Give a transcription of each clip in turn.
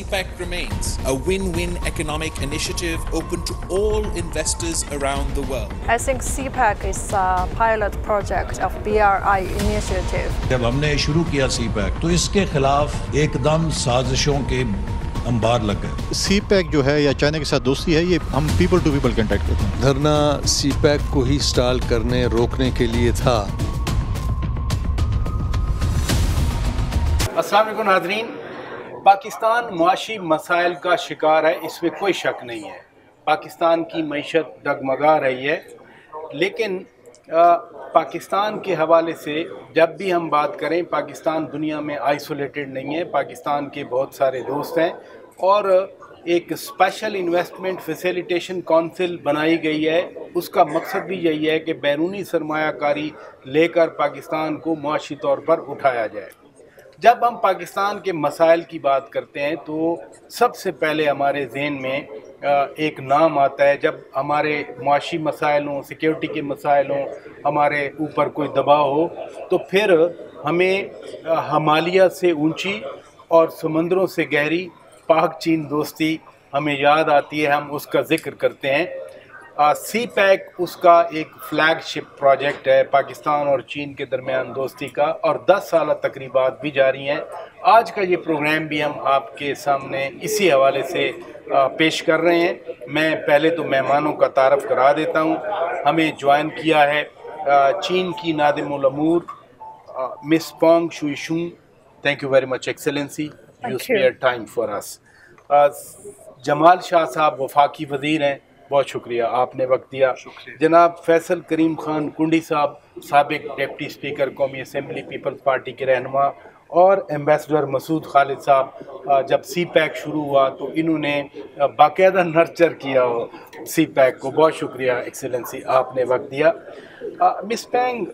CPEC remains a win-win economic initiative open to all investors around the world. I think CPEC is a pilot project of BRI initiative. جب ہم نے شروع کیا سی pack تو اس کے خلاف ایک دم سازشوں کے انبار لگ گئے. سی پیک جو ہے یا چائنا کے ساتھ دوستی ہے، یہ ہم پیپل ٹو پیپل کنٹیکٹ کرتے ہیں. دھرنا سی پیک کو ہی سٹال کرنے روکنے کے لیے تھا. السلام علیکم ناظرین. پاکستان معاشی مسائل کا شکار ہے، اس میں کوئی شک نہیں ہے. پاکستان کی معیشت ڈگمگا رہی ہے، لیکن پاکستان کے حوالے سے جب بھی ہم بات کریں، پاکستان دنیا میں آئسولیٹڈ نہیں ہے. پاکستان کے بہت سارے دوست ہیں اور ایک اسپیشل انویسٹمنٹ فیسیلیٹیشن کونسل بنائی گئی ہے. اس کا مقصد بھی یہی ہے کہ بیرونی سرمایہ کاری لے کر پاکستان کو معاشی طور پر اٹھایا جائے. جب ہم پاکستان کے مسائل کی بات کرتے ہیں تو سب سے پہلے ہمارے ذہن میں ایک نام آتا ہے. جب ہمارے معاشی مسائل ہوں، سیکیورٹی کے مسائل ہوں، ہمارے اوپر کوئی دباؤ ہو، تو پھر ہمیں ہمالیہ سے اونچی اور سمندروں سے گہری پاک چین دوستی ہمیں یاد آتی ہے. ہم اس کا ذکر کرتے ہیں. سی پیک اس کا ایک فلیگ شپ پروجیکٹ ہے پاکستان اور چین کے درمیان دوستی کا، اور 10 سالہ تقریبات بھی جاری ہیں. آج کا یہ پروگرام بھی ہم آپ کے سامنے اسی حوالے سے پیش کر رہے ہیں. میں پہلے تو مہمانوں کا تعارف کرا دیتا ہوں. ہمیں جوائن کیا ہے چین کی نادم الامور Miss Pong Shui Shun. Thank you very much excellency, you spare time for us. Jamal Shah Sahib وفاقی وزیر ہیں، بہت شکریہ آپ نے وقت دیا. جناب فیصل کریم خان کنڈی صاحب، سابق ڈپٹی اسپیکر قومی اسمبلی پیپلز پارٹی کے رہنما، اور ایمبیسڈر مسعود خالد صاحب، جب سی پیک شروع ہوا تو انہوں نے باقاعدہ نرچر کیا ہو سی پیک کو. بہت شکریہ ایکسلنسی آپ نے وقت دیا. مس پینگ،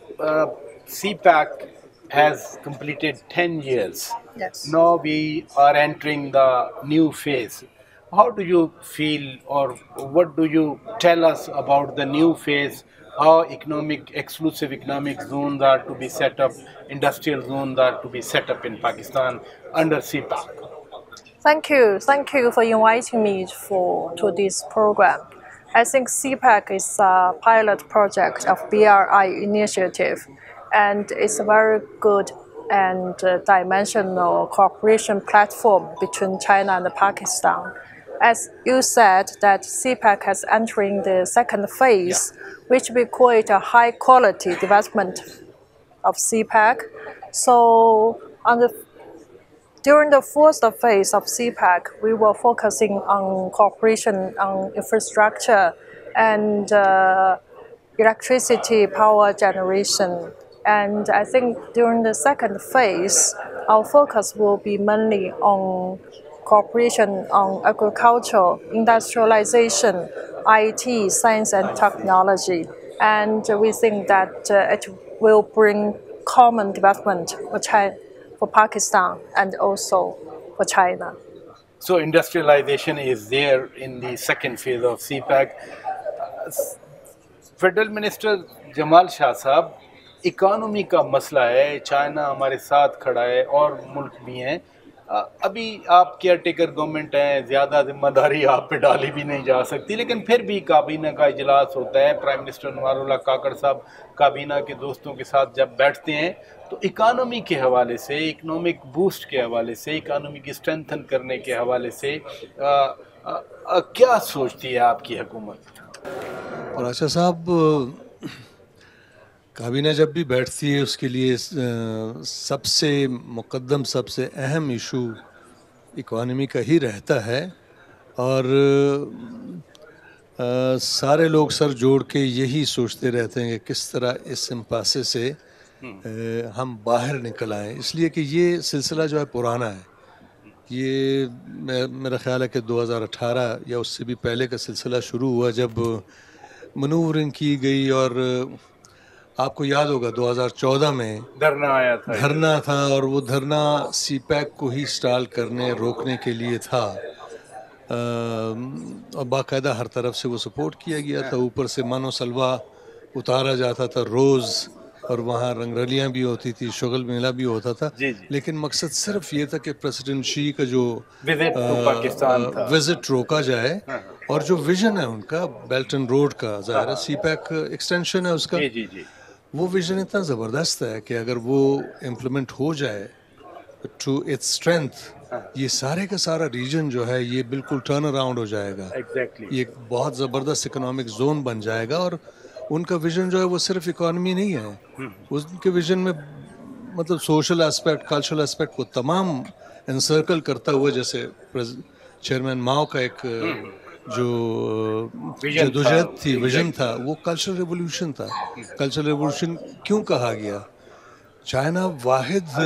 سی pack has completed 10 years. Yes. Now we are entering the new phase. How do you feel, or what do you tell us about the new phase? How exclusive economic zones are to be set up, industrial zones are to be set up in Pakistan under CPEC? Thank you for inviting me to this program. I think CPEC is a pilot project of BRI initiative, and it's a very good and dimensional cooperation platform between China and Pakistan. As you said, that CPEC has entering the second phase, which we call it a high-quality development of CPEC. So, during the first phase of CPEC, we were focusing on cooperation on infrastructure and electricity power generation. And I think during the second phase, our focus will be mainly on cooperation on agriculture, industrialization, IT, science and technology. And we think that it will bring common development for Pakistan and also for China. So industrialization is there in the second phase of CPEC. Federal Minister Jamal Shah Sahab, economy کا مسئلہ ہے، China ہمارے ساتھ کھڑا ہے اور ملک بھی ہیں. ابھی آپ کیئر ٹیکر گورنمنٹ ہیں، زیادہ ذمہ داری آپ پہ ڈالی بھی نہیں جا سکتی، لیکن پھر بھی کابینہ کا اجلاس ہوتا ہے. پرائم منسٹر انوار اللہ کاکڑ صاحب کابینہ کے دوستوں کے ساتھ جب بیٹھتے ہیں تو اکانومی کے حوالے سے، اکنامک بوسٹ کے حوالے سے، اکانومی کی اسٹرینتھن کرنے کے حوالے سے کیا سوچتی ہے آپ کی حکومت؟ اور اچھا صاحب، کابینہ جب بھی بیٹھتی ہے اس کے لیے سب سے مقدم، سب سے اہم ایشو اکانومی کا ہی رہتا ہے، اور سارے لوگ سر جوڑ کے یہی سوچتے رہتے ہیں کہ کس طرح اس امپاسے سے ہم باہر نکل آئیں. اس لیے کہ یہ سلسلہ جو ہے پرانا ہے. یہ میرا خیال ہے کہ 2018 یا اس سے بھی پہلے کا سلسلہ شروع ہوا جب منورنگ کی گئی، اور آپ کو یاد ہوگا 2014 میں دھرنا تھا، اور وہ دھرنا سی پیک کو ہی سٹال کرنے روکنے کے لیے تھا، اور باقاعدہ ہر طرف سے وہ سپورٹ کیا گیا تھا. اوپر سے من و سلوا اتارا جاتا تھا روز اور وہاں رنگ رلیاں بھی ہوتی تھی, شغل میلہ بھی ہوتا تھا, جی جی. لیکن مقصد صرف یہ تھا کہ پریزیڈنٹ شی کا جو وزٹ ٹو پاکستان تھا, وزٹ روکا جائے, اور جو ویژن ہے ان کا بیلٹ اینڈ روڈ کا, ظاہر ہے سی پیک ایکسٹینشن ہے اس کا, جی جی جی, وہ ویژن اتنا زبردست ہے کہ اگر وہ امپلیمنٹ ہو جائے ٹو اٹس اسٹرینتھ, یہ سارے کا سارا ریجن جو ہے یہ بالکل ٹرن اراؤنڈ ہو جائے گا, ایگزیکٹلی. یہ ایک بہت زبردست اکنامک زون بن جائے گا. اور ان کا ویژن جو ہے وہ صرف اکانومی نہیں ہے, اس کے ویژن میں مطلب سوشل اسپیکٹ, کلچرل اسپیکٹ کو تمام انسرکل کرتا ہوا, جیسے چیئرمین ماؤ کا ایک جو جدوجہد تھی, ویژن تھا, وہ کلچرل ریولوشن تھا. کلچرل ریولوشن کیوں کہا گیا؟ چائنا واحد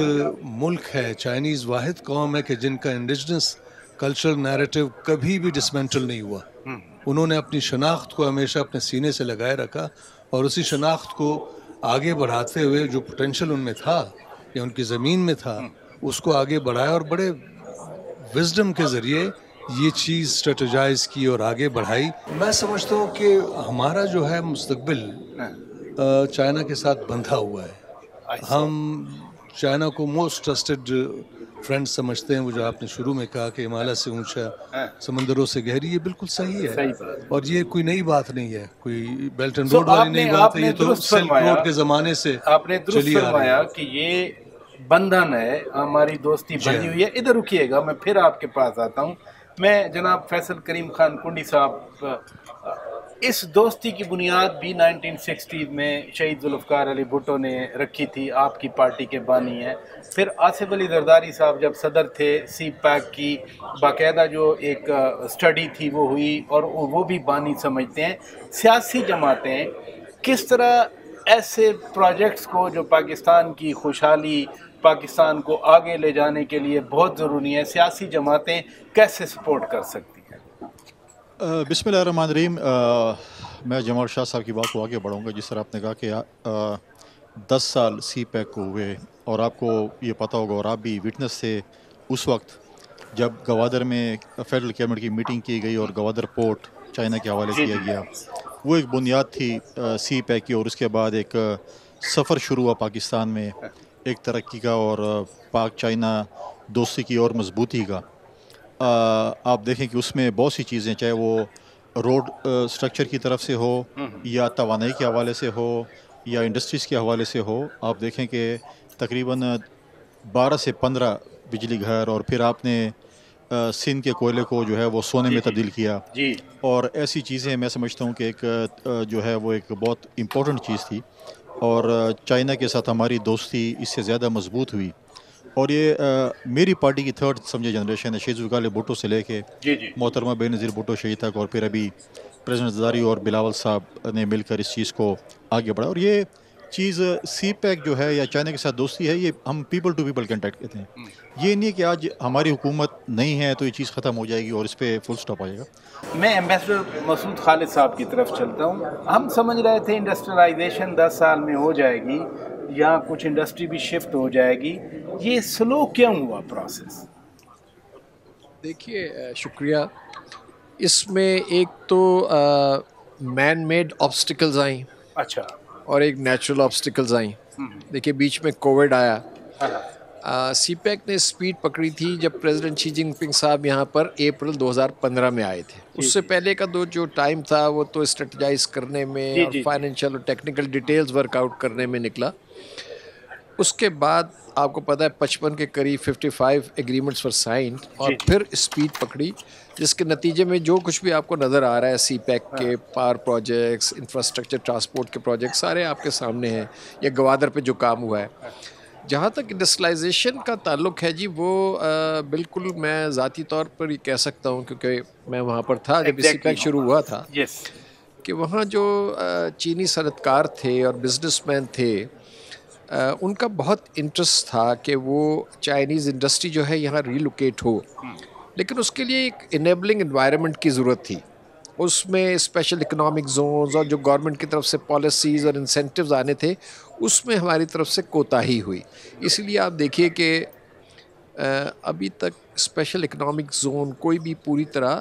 ملک ہے, چائنیز واحد قوم ہے کہ جن کا انڈیجنس کلچرل نیریٹو کبھی بھی ڈسمینٹل نہیں ہوا. انہوں نے اپنی شناخت کو ہمیشہ اپنے سینے سے لگائے رکھا, اور اسی شناخت کو آگے بڑھاتے ہوئے جو پوٹینشیل ان میں تھا یا ان کی زمین میں تھا اس کو آگے بڑھایا, اور بڑے وزڈم کے ذریعے یہ چیز اسٹریٹجائز کی اور آگے بڑھائی. میں سمجھتا ہوں کہ ہمارا جو ہے مستقبل چائنا کے ساتھ بندھا ہوا ہے. ہم چائنا کو موسٹ ٹرسٹڈ فرینڈ سمجھتے ہیں. وہ جو آپ نے شروع میں کہا کہ ہمالیہ سے اونچا سمندروں سے گہری, یہ بالکل صحیح ہے, اور یہ کوئی نئی بات نہیں ہے, کوئی بیلٹ اینڈ روڈ والی نئی بات ہے, یہ تو سلک روڈ کے زمانے سے آپ نے درست فرمایا کہ یہ بندھن ہے, ہماری دوستی بندھی ہوئی ہے. ادھر رکیے گا, میں پھر آپ کے پاس آتا ہوں. میں جناب فیصل کریم خان کنڈی صاحب, اس دوستی کی بنیاد بھی 1960 میں شہید ذوالفقار علی بھٹو نے رکھی تھی, آپ کی پارٹی کے بانی ہیں. پھر آصف علی زرداری صاحب جب صدر تھے, سی پیک کی باقاعدہ جو ایک اسٹڈی تھی وہ ہوئی, اور وہ بھی بانی سمجھتے ہیں. سیاسی جماعتیں کس طرح ایسے پروجیکٹس کو جو پاکستان کی خوشحالی, پاکستان کو آگے لے جانے کے لیے بہت ضروری ہے, سیاسی جماعتیں کیسے سپورٹ کر سکتی ہیں؟ بسم اللہ الرحمن الرحیم. میں جمال شاہ صاحب کی بات کو آگے بڑھاؤں گا. جس طرح آپ نے کہا کہ 10 سال سی پیک کو ہوئے, اور آپ کو یہ پتہ ہوگا اور آپ بھی وٹنس تھے اس وقت جب گوادر میں فیڈرل کیبنٹ کی میٹنگ کی گئی اور گوادر پورٹ چائنا کے حوالے کیا گیا. وہ ایک بنیاد تھی سی پیک کی, اور اس کے بعد ایک سفر شروع ہوا پاکستان میں ایک ترقی کا اور پاک چائنا دوستی کی اور مضبوطی کا. آپ دیکھیں کہ اس میں بہت سی چیزیں, چاہے وہ روڈ سٹرکچر کی طرف سے ہو, یا توانائی کے حوالے سے ہو, یا انڈسٹریز کے حوالے سے ہو. آپ دیکھیں کہ تقریباً 12 سے 15 بجلی گھر, اور پھر آپ نے سندھ کے کوئلے کو جو ہے وہ سونے میں تبدیل کیا, اور ایسی چیزیں میں سمجھتا ہوں کہ ایک جو ہے وہ ایک بہت امپورٹنٹ چیز تھی, اور چائنا کے ساتھ ہماری دوستی اس سے زیادہ مضبوط ہوئی. اور یہ میری پارٹی کی تھرڈ سمجھے جنریشن ہے, شہید ذوالفقار علی بھٹو سے لے کے محترمہ بے نظیر بھٹو شہید تک, اور پھر ابھی پریزیڈنٹ زرداری اور بلاول صاحب نے مل کر اس چیز کو آگے بڑھا. اور یہ چیز سی پیک جو ہے یا چائنا کے ساتھ دوستی ہے, یہ ہم پیپل ٹو پیپل کنٹیکٹ کہتے ہیں. یہ نہیں ہے کہ آج ہماری حکومت نہیں ہے تو یہ چیز ختم ہو جائے گی اور اس پہ فل سٹاپ آئے گا. میں ایمبیسڈر مسعود خالد صاحب کی طرف چلتا ہوں. ہم سمجھ رہے تھے انڈسٹریلائزیشن 10 سال میں ہو جائے گی, یہاں کچھ انڈسٹری بھی شفٹ ہو جائے گی. یہ سلو کیوں ہوا پروسیس؟ دیکھیے, شکریہ. اس میں ایک تو مین میڈ آبسٹیکلز آئیں, اچھا, اور ایک نیچرل آبسٹیکلز آئیں. دیکھیے بیچ میں کووڈ آیا, سی پیک نے اسپیڈ پکڑی تھی جب پریزیڈنٹ شی جن پنگ صاحب یہاں پر اپریل 2015 میں آئے تھے. اس سے پہلے کا جو ٹائم تھا وہ تو اسٹریٹجائز کرنے میں اور فائنینشیل اور ٹیکنیکل ڈیٹیلز ورک آؤٹ کرنے میں نکلا. اس کے بعد آپ کو پتہ ہے 55 کے قریب 55 ایگریمنٹس ور سائنڈ, اور پھر اسپیڈ پکڑی, جس کے نتیجے میں جو کچھ بھی آپ کو نظر آ رہا ہے سی پیک کے پاور پروجیکٹس, انفراسٹرکچر, ٹرانسپورٹ کے پروجیکٹس سارے آپ کے سامنے ہیں, یا گوادر پہ جو کام ہوا ہے. جہاں تک انڈسٹریلائزیشن کا تعلق ہے جی, وہ بالکل میں ذاتی طور پر یہ کہہ سکتا ہوں, کیونکہ میں وہاں پر تھا جب سی پیک شروع ہوا تھا, کہ وہاں جو چینی صنعت کار تھے اور بزنس مین تھے, ان کا بہت انٹرسٹ تھا کہ وہ چائنیز انڈسٹری جو ہے یہاں ریلوکیٹ ہو, لیکن اس کے لیے ایک انیبلنگ انوائرمنٹ کی ضرورت تھی. اس میں اسپیشل اکنامک زونز اور جو گورنمنٹ کی طرف سے پالیسیز اور انسینٹیوز آنے تھے, اس میں ہماری طرف سے کوتاہی ہوئی. اس لیے آپ دیکھیے کہ ابھی تک اسپیشل اکنامک زون کوئی بھی پوری طرح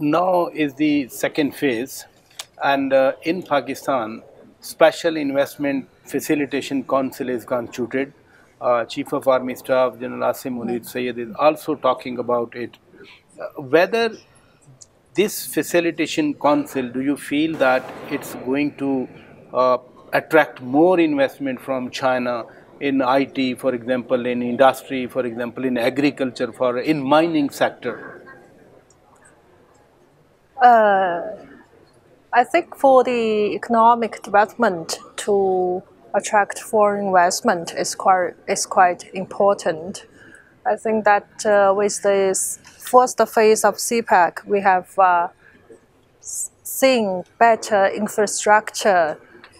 now is the second phase, and in Pakistan Special Investment Facilitation Council is constituted. Chief of Army Staff General Asim Munir Sayyid is also talking about it. Whether this facilitation council, do you feel that it's going to attract more investment from China in IT, for example, in industry, for example, in agriculture, in mining sector? I think for the economic development to attract foreign investment is quite important. I think that with this first phase of CPEC, we have seen better infrastructure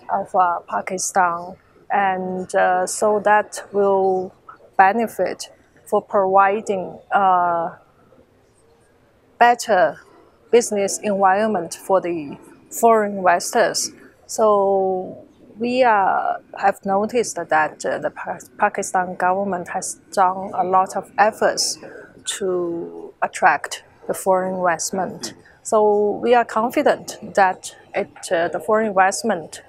of Pakistan, and so that will benefit for providing better business environment for the foreign investors. So we have noticed that the Pakistan government has done a lot of efforts to attract the foreign investment. So we are confident that the foreign investment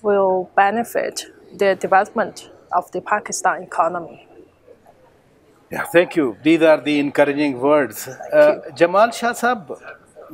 will benefit the development of the Pakistan economy. Yeah, thank you. These are the encouraging words. Jamal Shah Sahab,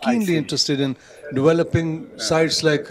keenly interested in developing sites like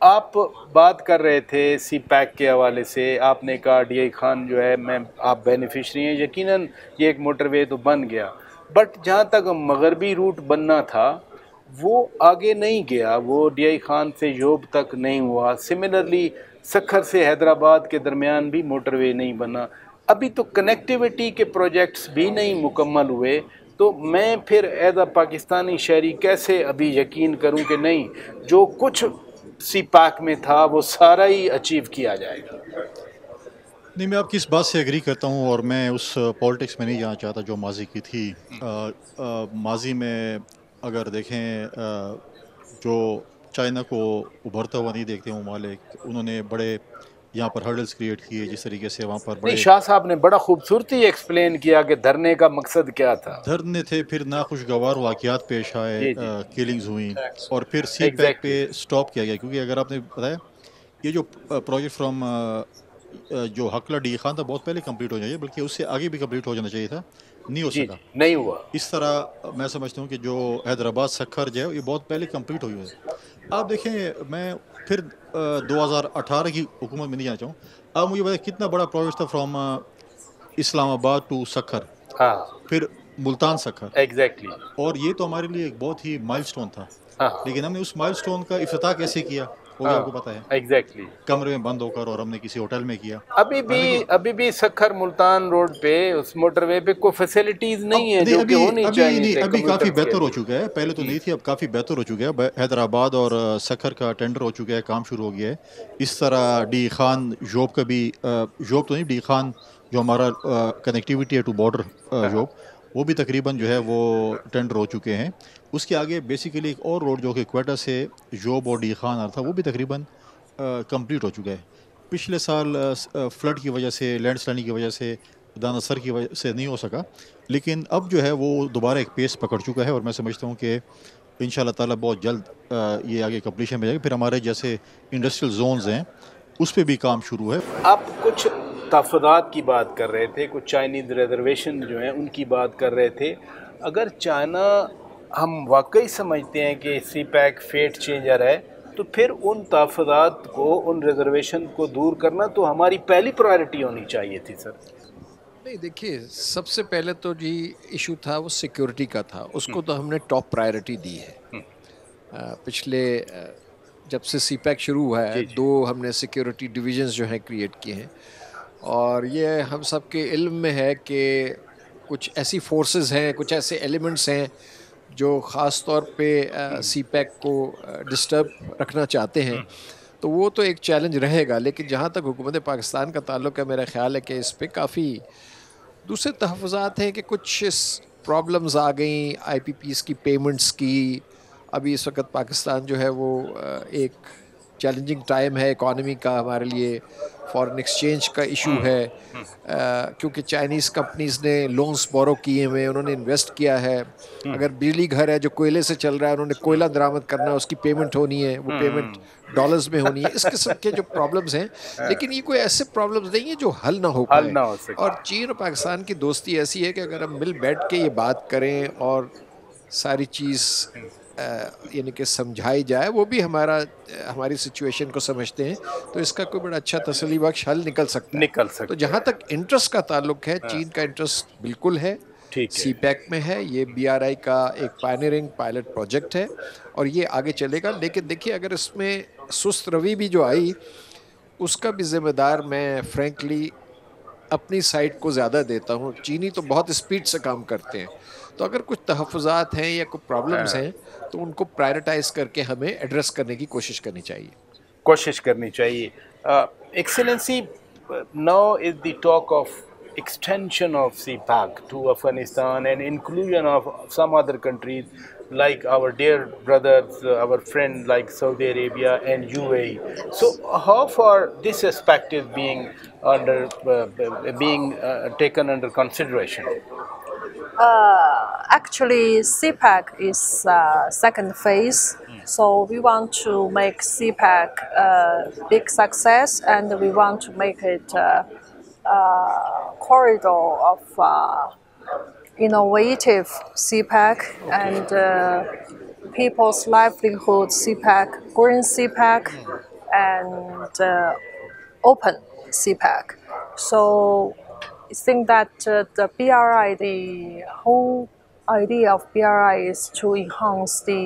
آپ بات کر رہے تھے سی pack کے حوالے سے, آپ نے کہا ڈی آئی خان جو ہے آپ بینیفیشری ہیں, یقیناً یہ ایک موٹر وے تو بن گیا, بٹ جہاں تک مغربی روٹ بننا تھا وہ آگے نہیں گیا, وہ ڈی آئی خان سے یوب تک نہیں ہوا. سملرلی سکھر سے حیدرآباد کے درمیان بھی موٹر وے نہیں بنا. ابھی تو کنیکٹیوٹی کے پروجیکٹس بھی نہیں مکمل ہوئے, تو میں پھر ایز اے پاکستانی شہری کیسے ابھی یقین کروں کہ نہیں جو کچھ سی پیک میں تھا وہ سارا ہی اچیو کیا جائے گا. نہیں, میں آپ کی اس بات سے ایگری کرتا ہوں, اور میں اس پالیٹکس میں نہیں جانا چاہتا جو ماضی کی تھی. ماضی میں اگر دیکھیں جو چائنا کو ابھرتا ہوا نہیں دیکھتے ممالک, انہوں نے بڑے یہاں پر ہرڈلز کریٹ کیے, جس طریقے سے وہاں پر بڑے شاہ صاحب نے بڑا خوبصورتی ایکسپلین کیا کہ دھرنے کا مقصد کیا تھا. دھرنے تھے, پھر ناخوشگوار واقعات پیش آئے, کلنگز ہوئیں, اور پھر سی پیک پہ سٹاپ کیا گیا. کیونکہ اگر آپ نے بتایا یہ جو پروجیکٹ فرام جو حقلہ ڈی خان تھا بہت پہلے کمپلیٹ ہو جائے, بلکہ اس سے آگے بھی کمپلیٹ ہو جانا چاہیے تھا, نہیں ہو سکا, نہیں ہوا. اس طرح میں سمجھتا ہوں کہ جو حیدرآباد سکھر جو ہے یہ بہت پہلے کمپلیٹ ہوئی ہے. آپ دیکھیں, میں پھر 2018 کی حکومت میں نہیں جانا چاہوں, آپ مجھے بتائیں کتنا بڑا پروجیکٹ تھا فرام اسلام آباد ٹو سکھر, پھر ملتان سکھر, ایگزیکٹلی, اور یہ تو ہمارے لیے ایک بہت ہی مائل سٹون تھا. لیکن ہم نے اس مائل سٹون کا افتتاح کیسے کیا وہ بھی آپ کو پتہ ہے, ایگزیکٹلی کمرے میں بند ہو کر, اور ہم نے کسی ہوٹل میں کیا. ابھی بھی سکھر ملتان روڈ پہ اس موٹر وے پہ کوئی فیسلٹیز نہیں ہے جو کہ ہونی چاہیے. ابھی کافی بہتر ہو چکا ہے, پہلے تو نہیں تھی, اب کافی بہتر ہو چکا ہے. حیدرآباد اور سکھر کا ٹینڈر ہو چکا ہے, کام شروع ہو گیا ہے. اس طرح ڈی خان یوب کا بھی, یوب تو نہیں, ڈی خان جو ہمارا کنیکٹیوٹی ہے ٹو بارڈر یوب, وہ بھی تقریباً جو ہے وہ ٹینڈر ہو چکے ہیں. اس کے آگے بیسیکلی ایک اور روڈ جو کہ کوئٹہ سے یوب اور ڈی خان آ رہا تھا, وہ بھی تقریباً کمپلیٹ ہو چکا ہے. پچھلے سال فلڈ کی وجہ سے, لینڈ سلائڈنگ کی وجہ سے, دانہ سر کی وجہ سے نہیں ہو سکا, لیکن اب جو ہے وہ دوبارہ ایک پیس پکڑ چکا ہے, اور میں سمجھتا ہوں کہ ان شاء اللہ تعالیٰ بہت جلد یہ آگے کمپلیشن میں جائے گا. پھر ہمارے جیسے انڈسٹریل زونز ہیں اس پہ بھی کام شروع ہے. آپ کچھ تحفظات کی بات کر رہے تھے, کچھ چائنیز ریزرویشن جو ہیں ان کی بات کر رہے تھے. اگر چائنا ہم واقعی سمجھتے ہیں کہ سی پیک فیٹ چینجر ہے, تو پھر ان تحفظات کو, ان ریزرویشن کو دور کرنا تو ہماری پہلی پرائرٹی ہونی چاہیے تھی. سر نہیں, دیکھیے سب سے پہلے تو جی ایشو تھا وہ سیکیورٹی کا تھا, اس کو تو ہم نے ٹاپ پرائرٹی دی ہے. پچھلے جب سے سی پیک شروع ہوا ہے 2 ہم نے سیکیورٹی ڈویژنز جو ہیں کریٹ کیے ہیں, اور یہ ہم سب کے علم میں ہے کہ کچھ ایسی فورسز ہیں, کچھ ایسے ایلیمنٹس ہیں جو خاص طور پہ سی پیک کو ڈسٹرب رکھنا چاہتے ہیں, تو وہ تو ایک چیلنج رہے گا. لیکن جہاں تک حکومت پاکستان کا تعلق ہے, میرا خیال ہے کہ اس پہ کافی دوسرے تحفظات ہیں کہ کچھ پرابلمز آ گئیں آئی پی پیز کی پیمنٹس کی. ابھی اس وقت پاکستان جو ہے وہ ایک چیلنجنگ ٹائم ہے اکانومی کا ہمارے لیے, فارن ایکسچینج کا ایشو ہے, کیونکہ چائنیز کمپنیز نے لونز بورو کیے ہوئے, انہوں نے انویسٹ کیا ہے. اگر بجلی گھر ہے جو کوئلے سے چل رہا ہے, انہوں نے کوئلہ درآمد کرنا ہے, اس کی پیمنٹ ہونی ہے, وہ پیمنٹ ڈالرز میں ہونی ہے. اس قسم کے جو پرابلمز ہیں, لیکن یہ کوئی ایسے پرابلمز نہیں ہیں جو حل نہ ہو پائے. اور چین اور پاکستان کی دوستی ایسی ہے کہ اگر ہم مل بیٹھ کے یہ بات کریں اور ساری چیز یعنی کہ سمجھائی جائے, وہ بھی ہماری سچویشن کو سمجھتے ہیں, تو اس کا کوئی بڑا اچھا تسلی بخش حل نکل سکتا ہے. تو جہاں تک انٹرسٹ کا تعلق ہے, چین کا انٹرسٹ بالکل ہے, سی پیک میں ہے. یہ بی آر آئی کا ایک پائنیئرنگ پائلٹ پروجیکٹ ہے اور یہ آگے چلے گا. لیکن دیکھیے اگر اس میں سست روی بھی جو آئی, اس کا بھی ذمہ دار میں فرینکلی اپنی سائٹ کو زیادہ دیتا ہوں. چینی تو بہت اسپیڈ سے کام کرتے ہیں, تو اگر کچھ تحفظات ہیں یا کوئی پرابلمز ہیں تو ان کو پرائرٹائز کر کے ہمیں ایڈریس کرنے کی کوشش کرنی چاہیے. Excellency, now is the talk of extension of CPAC to Afghanistan and inclusion of some other countries like our dear brothers, our friend like Saudi Arabia and UAE. So how far this aspect is being taken under consideration? Actually, CPAC is second phase. So we want to make CPAC a big success, and we want to make it a corridor of innovative CPAC and people's livelihood CPAC, green CPAC, and open CPEC. So I think that the BRI, the whole idea of BRI is to enhance the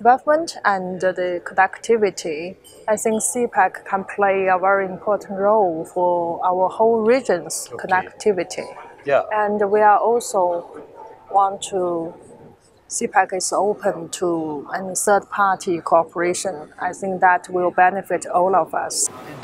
development and the connectivity. I think CPEC can play a very important role for our whole region's connectivity. Yeah. And we are also want to, CPEC is open to any third-party cooperation. I think that will benefit all of us.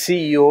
CEO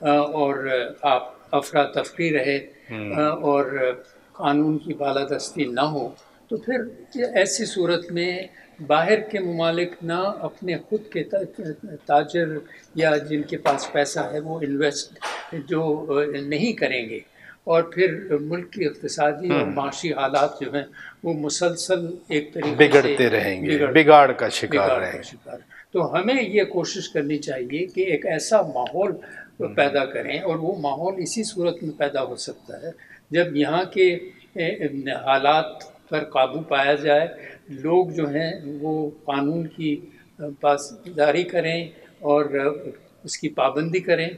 اور آپ افراتفری رہے اور قانون کی بالادستی نہ ہو، تو پھر ایسی صورت میں باہر کے ممالک نہ اپنے خود کے تاجر یا جن کے پاس پیسہ ہے وہ انویسٹ جو نہیں کریں گے، اور پھر ملک کی اقتصادی اور معاشی حالات جو ہیں وہ مسلسل ایک طریقے سے بگڑتے رہیں گے، بگاڑ کا شکار رہیں گے۔ تو ہمیں یہ کوشش کرنی چاہیے کہ ایک ایسا ماحول پیدا کریں، اور وہ ماحول اسی صورت میں پیدا ہو سکتا ہے جب یہاں کے حالات پر قابو پایا جائے، لوگ جو ہیں وہ قانون کی پاسداری کریں اور اس کی پابندی کریں،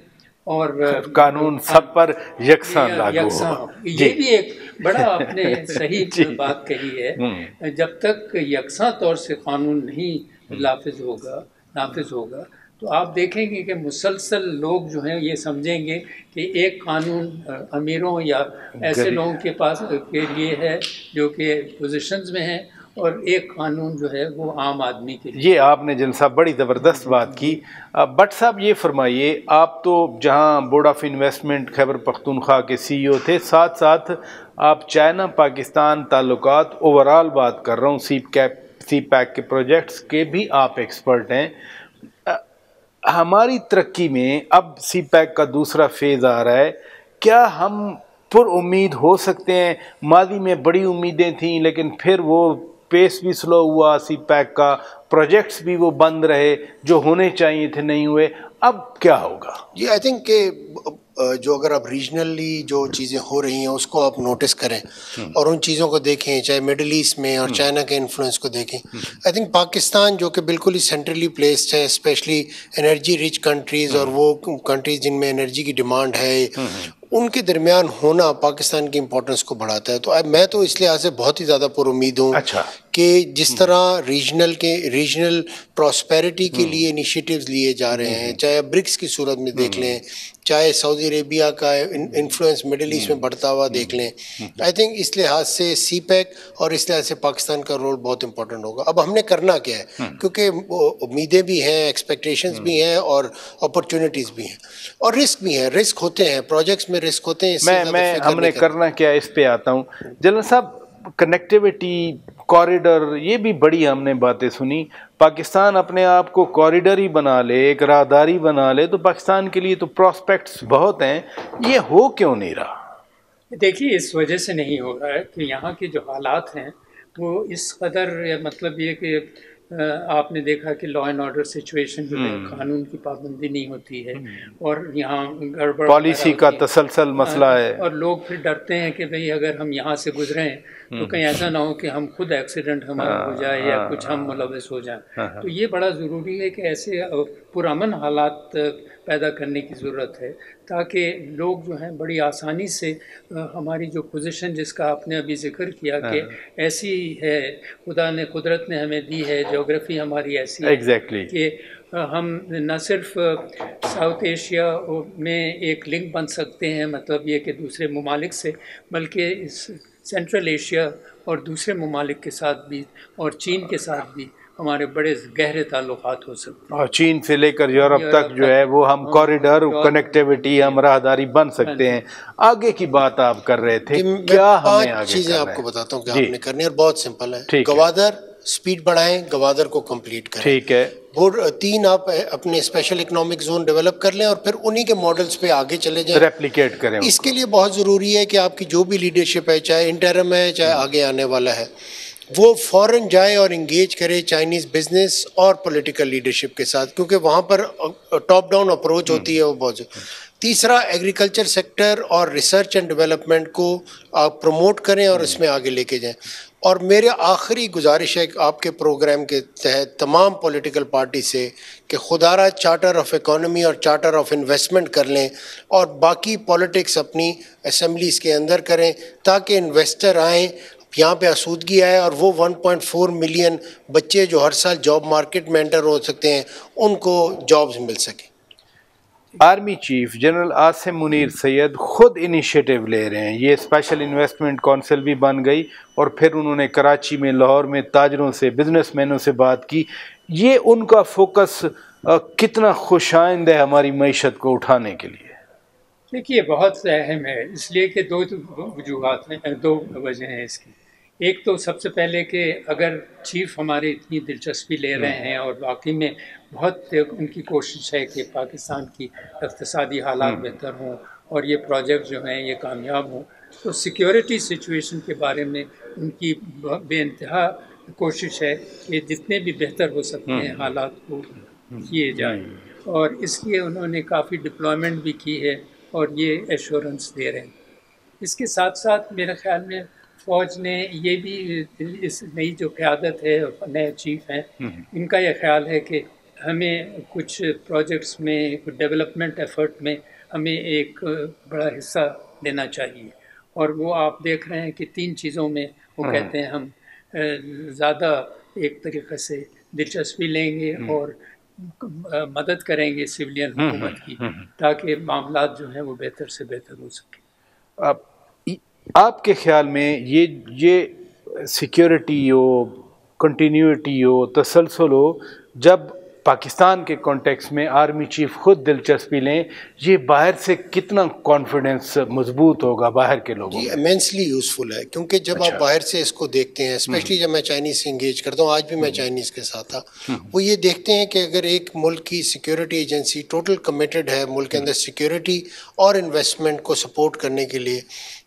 اور قانون سب پر یکساں لاگو ہو۔ یہ بھی ایک بڑا آپ نے صحیح بات کہی ہے، جب تک یکساں طور سے قانون نہیں نافذ ہوگا تو آپ دیکھیں گے کہ مسلسل لوگ جو ہیں یہ سمجھیں گے کہ ایک قانون امیروں یا ایسے لوگوں کے پاس کے لیے ہے جو کہ پوزیشنز میں ہیں، اور ایک قانون جو ہے وہ عام آدمی کے لیے۔ یہ آپ نے جن صاحب بڑی زبردست بات کی۔ بٹ صاحب یہ فرمائیے، آپ تو جہاں board of investment Khyber Pakhtunkhwa کے سی ای او تھے، ساتھ ساتھ آپ چائنا پاکستان تعلقات اوورال بات کر رہا ہوں، سی پیک کے پروجیکٹس کے بھی آپ ایکسپرٹ ہیں۔ ہماری ترقی میں اب سی پیک کا دوسرا فیز آ رہا ہے، کیا ہم پر امید ہو سکتے ہیں؟ ماضی میں بڑی امیدیں تھیں لیکن پھر وہ پیس بھی سلو ہوا، سی پیک کا پروجیکٹس بھی وہ بند رہے، جو ہونے چاہیے تھے نہیں ہوئے، اب کیا ہوگا؟ یہ آئی تھنک کہ جو اگر آپ ریجنلی جو چیزیں ہو رہی ہیں اس کو آپ نوٹس کریں اور ان چیزوں کو دیکھیں، چاہے مڈل ایسٹ میں اور چائنا کے انفلوئنس کو دیکھیں، آئی تھنک پاکستان جو کہ بالکل ہی سینٹرلی پلیسڈ ہے، اسپیشلی انرجی رچ کنٹریز اور وہ کنٹریز جن میں انرجی کی ڈیمانڈ ہے، ان کے درمیان ہونا پاکستان کی امپورٹنس کو بڑھاتا ہے۔ تو میں تو اس لحاظ سے بہت ہی زیادہ پر امید ہوں کہ جس طرح ریجنل پراسپیرٹی کے لیے انیشیٹیوز لیے جا رہے ہیں، چاہے برکس کی صورت میں دیکھ لیں، چاہے سعودی عربیہ کا انفلوئنس مڈل ایسٹ میں بڑھتا ہوا دیکھ لیں، آئی تھنک اس لحاظ سے سی پیک اور اس لحاظ سے پاکستان کا رول بہت امپورٹنٹ ہوگا۔ اب ہم نے کرنا کیا ہے، کیونکہ امیدیں بھی ہیں، ایکسپیکٹیشنز بھی ہیں اور اپرچونٹیز بھی ہیں اور رسک بھی ہیں، رسک ہوتے ہیں پروجیکٹس میں، رسک ہوتے ہیں۔ ہم نے کرنا کیا، اس پہ آتا ہوں جنرل صاحب۔ کنیکٹیوٹی، کوریڈور، یہ بھی بڑی ہم نے باتیں سنی۔ پاکستان اپنے آپ کو کوریڈور ہی بنا لے، ایک راہداری بنا لے، تو پاکستان کے لیے تو پراسپیکٹس بہت ہیں، یہ ہو کیوں نہیں رہا؟ دیکھیے اس وجہ سے نہیں ہو رہا ہے کہ یہاں کے جو حالات ہیں وہ اس قدر، مطلب یہ کہ آپ نے دیکھا کہ لا اینڈ آرڈر سچویشن جو ہے، قانون کی پابندی نہیں ہوتی ہے، اور یہاں گڑبڑ پالیسی کا تسلسل مسئلہ ہے، اور لوگ پھر ڈرتے ہیں کہ بھئی اگر ہم یہاں سے گزریں تو کہیں ایسا نہ ہو کہ ہم خود ایکسیڈنٹ ہمارا ہو جائے یا کچھ ہم ملوث ہو جائیں۔ تو یہ بڑا ضروری ہے کہ ایسے پرامن حالات پیدا کرنے کی ضرورت ہے تاکہ لوگ جو ہیں بڑی آسانی سے ہماری جو پوزیشن جس کا آپ نے ابھی ذکر کیا کہ ایسی ہے، خدا نے قدرت نے ہمیں دی ہے، جغرافی ہماری ایسی ہے کہ ہم نہ صرف ساؤتھ ایشیا میں ایک لنک بن سکتے ہیں، مطلب یہ کہ دوسرے ممالک سے، بلکہ اس سینٹرل ایشیا اور دوسرے ممالک کے ساتھ بھی اور چین کے ساتھ بھی ہمارے بڑے گہرے تعلقات ہو سکتے ہیں، اور چین سے لے کر یورپ تک جو ہے وہ ہم کوریڈور، کنیکٹیوٹی، ہم راہداری بن سکتے ہیں۔ آگے کی بات آپ کر رہے تھے، کیا ہمیں آگے کرنا ہے؟ 5 چیزیں آپ کو بتاتا ہوں کہ آپ نے کرنی ہے اور بہت سمپل ہے۔ گوادر سپیڈ بڑھائیں، گوادر کو کمپلیٹ کریں، ٹھیک ہے۔ 3 آپ اپنے اسپیشل اکنامک زون ڈیولپ کر لیں اور پھر انہی کے ماڈلز پہ آگے چلے جائیں، ریپلیکیٹ کریں۔ اس کے لیے بہت ضروری ہے کہ آپ کی جو بھی لیڈرشپ ہے، چاہے انٹرم ہے چاہے آگے آنے والا ہے، وہ فوراً جائے اور انگیج کرے چائنیز بزنس اور پولیٹیکل لیڈرشپ کے ساتھ، کیونکہ وہاں پر ٹاپ ڈاؤن اپروچ ہوتی ہے وہ بہت۔ تیسرا، ایگریکلچر سیکٹر اور ریسرچ اینڈ ڈیولپمنٹ کو آپ پروموٹ کریں اور اس میں آگے لے کے جائیں۔ اور میرے آخری گزارش ہے آپ کے پروگرام کے تحت تمام پولیٹیکل پارٹی سے کہ خدارہ چارٹر آف اکانومی اور چارٹر آف انویسٹمنٹ کر لیں اور باقی پولیٹکس اپنی اسمبلیز کے اندر کریں تاکہ انویسٹر آئیں، یہاں پہ آسودگی آئے اور وہ 1.4 ملین بچے جو ہر سال جاب مارکیٹ میں انٹر ہو سکتے ہیں ان کو جابز مل سکیں۔ Army chief general Asim Munir Syed خود انیشیٹو لے رہے ہیں، یہ اسپیشل انویسٹمنٹ کونسل بھی بن گئی اور پھر انہوں نے کراچی میں، لاہور میں تاجروں سے، بزنس مینوں سے بات کی۔ یہ ان کا فوکس کتنا خوش آئند ہے ہماری معیشت کو اٹھانے کے لیے؟ دیکھیے بہت اہم ہے، اس لیے کہ دو وجوہات ہیں، دو وجہ ہیں اس کی۔ ایک تو سب سے پہلے کہ اگر چیف ہماری اتنی دلچسپی لے رہے ہیں اور واقعی میں بہت ان کی کوشش ہے کہ پاکستان کی اقتصادی حالات بہتر ہوں اور یہ پروجیکٹ جو ہیں یہ کامیاب ہوں، تو سیکیورٹی سچویشن کے بارے میں ان کی بے انتہا کوشش ہے کہ جتنے بھی بہتر ہو سکتے ہیں حالات کو کیے جائیں، اور اس لیے انہوں نے کافی ڈپلائمنٹ بھی کی ہے اور یہ ایشورنس دے رہے ہیں۔ اس کے ساتھ ساتھ میرے خیال میں فوج نے یہ بھی، اس نئی جو قیادت ہے، نئے چیف ہیں، ان کا یہ خیال ہے کہ ہمیں کچھ پروجیکٹس میں، ڈیولپمنٹ ایفرٹ میں ہمیں ایک بڑا حصہ دینا چاہیے، اور وہ آپ دیکھ رہے ہیں کہ 3 چیزوں میں وہ کہتے ہیں ہم زیادہ ایک طریقے سے دلچسپی لیں گے اور مدد کریں گے سویلین حکومت کی، تاکہ معاملات جو ہیں وہ بہتر سے بہتر ہو سکیں۔ آپ کے خیال میں یہ سیکیورٹی ہو، کنٹینیوٹی ہو، تسلسل ہو، جب پاکستان کے کانٹیکس میں آرمی چیف خود دلچسپی لیں، یہ باہر سے کتنا کانفیڈنس مضبوط ہوگا باہر کے لوگوں جی میں؟ امینسلی یوزفل ہے، کیونکہ جب آپ باہر سے اس کو دیکھتے ہیں، اسپیشلی جب میں چائنیز سے انگیج کرتا ہوں، آج بھی میں چائنیز کے ساتھ تھا، وہ یہ دیکھتے ہیں کہ اگر ایک ملک کی سیکیورٹی ایجنسی ٹوٹل کمیٹڈ ہے ملک کے اندر سیکیورٹی اور انویسٹمنٹ کو سپورٹ کرنے کے لیے،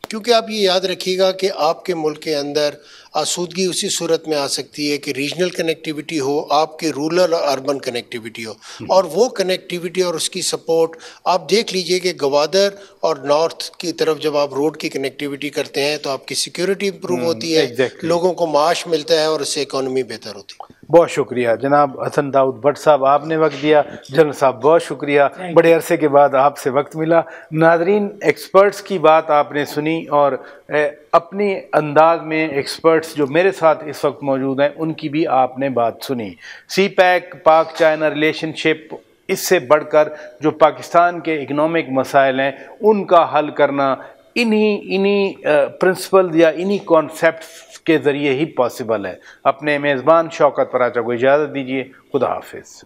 کیونکہ آپ یہ یاد رکھیے گا کہ آپ کے ملک کے اندر آسودگی اسی صورت میں آ سکتی ہے کہ ریجنل کنیکٹیوٹی ہو، آپ کے رورل اور اربن کنیکٹیوٹی ہو، اور وہ کنیکٹیوٹی اور اس کی سپورٹ آپ دیکھ لیجئے کہ گوادر اور نارتھ کی طرف جب آپ روڈ کی کنیکٹیوٹی کرتے ہیں تو آپ کی سیکیورٹی امپروو ہوتی ہے، لوگوں کو معاش ملتا ہے اور اس سے اکانومی بہتر ہوتی ہے۔ بہت شکریہ جناب حسن داؤد بٹ صاحب، آپ نے وقت دیا۔ جنرل صاحب بہت شکریہ، بڑے عرصے کے بعد آپ سے وقت ملا۔ ناظرین، ایکسپرٹس کی بات آپ نے سنی، اور اپنے انداز میں ایکسپرٹس جو میرے ساتھ اس وقت موجود ہیں ان کی بھی آپ نے بات سنی۔ سی پیک، پاک چائنا ریلیشن شپ، اس سے بڑھ کر جو پاکستان کے اکنامک مسائل ہیں ان کا حل کرنا انہی پرنسپل یا انہی کانسیپٹس کے ذریعے ہی پاسبل ہے۔ اپنے میزبان شوکت پراچا کو اجازت دیجیے، خدا حافظ۔